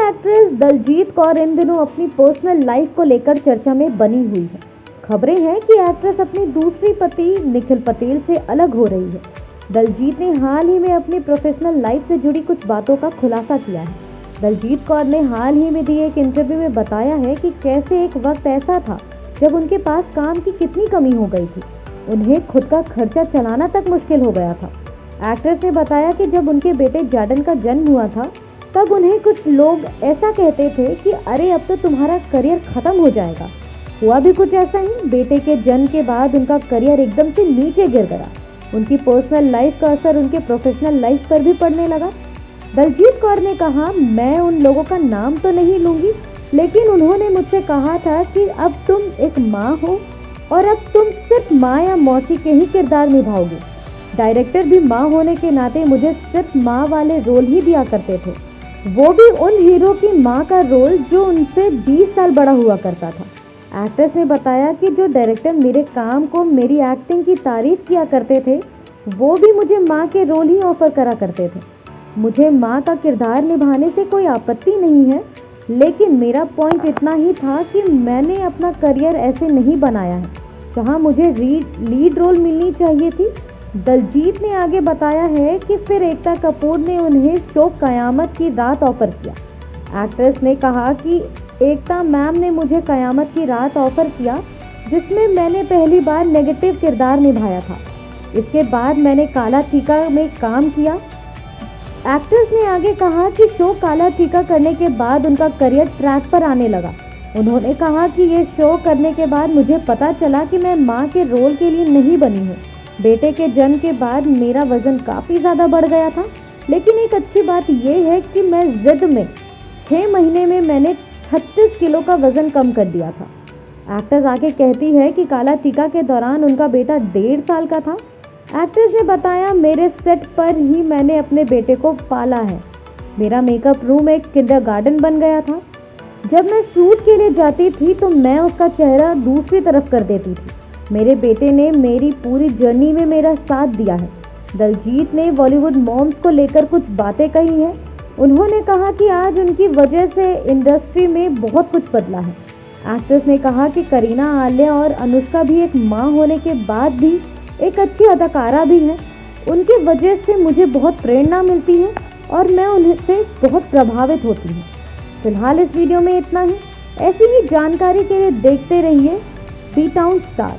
Actress Daljit Kaur इन दिनों अपनी personal life को लेकर चर्चा में बनी हुई है। खबरें हैं कि एक्ट्रेस अपने दूसरे पति निखिल पटेल से अलग हो रही है। दलजीत ने हाल ही में अपनी प्रोफेशनल लाइफ से जुड़ी कुछ बातों का खुलासा किया है। दलजीत कौर ने हाल ही में दिए एक इंटरव्यू में बताया है कि कैसे एक वक्त ऐसा था जब उनके पास काम की कितनी कमी हो गई थी, उन्हें खुद का खर्चा चलाना तक मुश्किल हो गया था। एक्ट्रेस ने बताया कि जब उनके बेटे जॉर्डन का जन्म हुआ था तब उन्हें कुछ लोग ऐसा कहते थे कि अरे अब तो तुम्हारा करियर खत्म हो जाएगा। हुआ भी कुछ ऐसा ही। बेटे के जन्म के बाद उनका करियर एकदम से नीचे गिर गया। उनकी पर्सनल लाइफ का असर उनके प्रोफेशनल लाइफ पर भी पड़ने लगा। दलजीत कौर ने कहा, मैं उन लोगों का नाम तो नहीं लूंगी, लेकिन उन्होंने मुझसे कहा था कि अब तुम एक माँ हो और अब तुम सिर्फ माँ या मौसी के ही किरदार निभाओगे। डायरेक्टर भी माँ होने के नाते मुझे सिर्फ माँ वाले रोल ही दिया करते थे, वो भी उन हीरो की माँ का रोल जो उनसे 20 साल बड़ा हुआ करता था। एक्ट्रेस ने बताया कि जो डायरेक्टर मेरे काम को, मेरी एक्टिंग की तारीफ किया करते थे, वो भी मुझे माँ के रोल ही ऑफर करा करते थे। मुझे माँ का किरदार निभाने से कोई आपत्ति नहीं है, लेकिन मेरा पॉइंट इतना ही था कि मैंने अपना करियर ऐसे नहीं बनाया है जहाँ मुझे लीड रोल मिलनी चाहिए थी। दलजीत ने आगे बताया है कि फिर एकता कपूर ने उन्हें शो कयामत की रात ऑफर किया। एक्ट्रेस ने कहा कि एकता मैम ने मुझे कयामत की रात ऑफर किया, जिसमें मैंने पहली बार नेगेटिव किरदार निभाया था। इसके बाद मैंने काला टीका में काम किया। एक्ट्रेस ने आगे कहा कि शो काला टीका करने के बाद उनका करियर ट्रैक पर आने लगा। उन्होंने कहा कि ये शो करने के बाद मुझे पता चला कि मैं माँ के रोल के लिए नहीं बनी हूँ। बेटे के जन्म के बाद मेरा वज़न काफ़ी ज़्यादा बढ़ गया था, लेकिन एक अच्छी बात यह है कि मैं ज़िद में 6 महीने में मैंने 36 किलो का वज़न कम कर दिया था। एक्ट्रेस आगे कहती है कि काला टीका के दौरान उनका बेटा 1.5 साल का था। एक्ट्रेस ने बताया, मेरे सेट पर ही मैंने अपने बेटे को पाला है। मेरा मेकअप रूम एक किंडरगार्टन बन गया था। जब मैं शूट के लिए जाती थी तो मैं उसका चेहरा दूसरी तरफ कर देती थी। मेरे बेटे ने मेरी पूरी जर्नी में मेरा साथ दिया है। दलजीत ने बॉलीवुड मॉम्स को लेकर कुछ बातें कही हैं। उन्होंने कहा कि आज उनकी वजह से इंडस्ट्री में बहुत कुछ बदला है। एक्ट्रेस ने कहा कि करीना, आलिया और अनुष्का भी एक माँ होने के बाद भी एक अच्छी अदाकारा भी है। उनकी वजह से मुझे बहुत प्रेरणा मिलती है और मैं उनसे बहुत प्रभावित होती हूँ। फिलहाल इस वीडियो में इतना ही। ऐसी ही जानकारी के लिए देखते रहिए बी टाउन स्टार।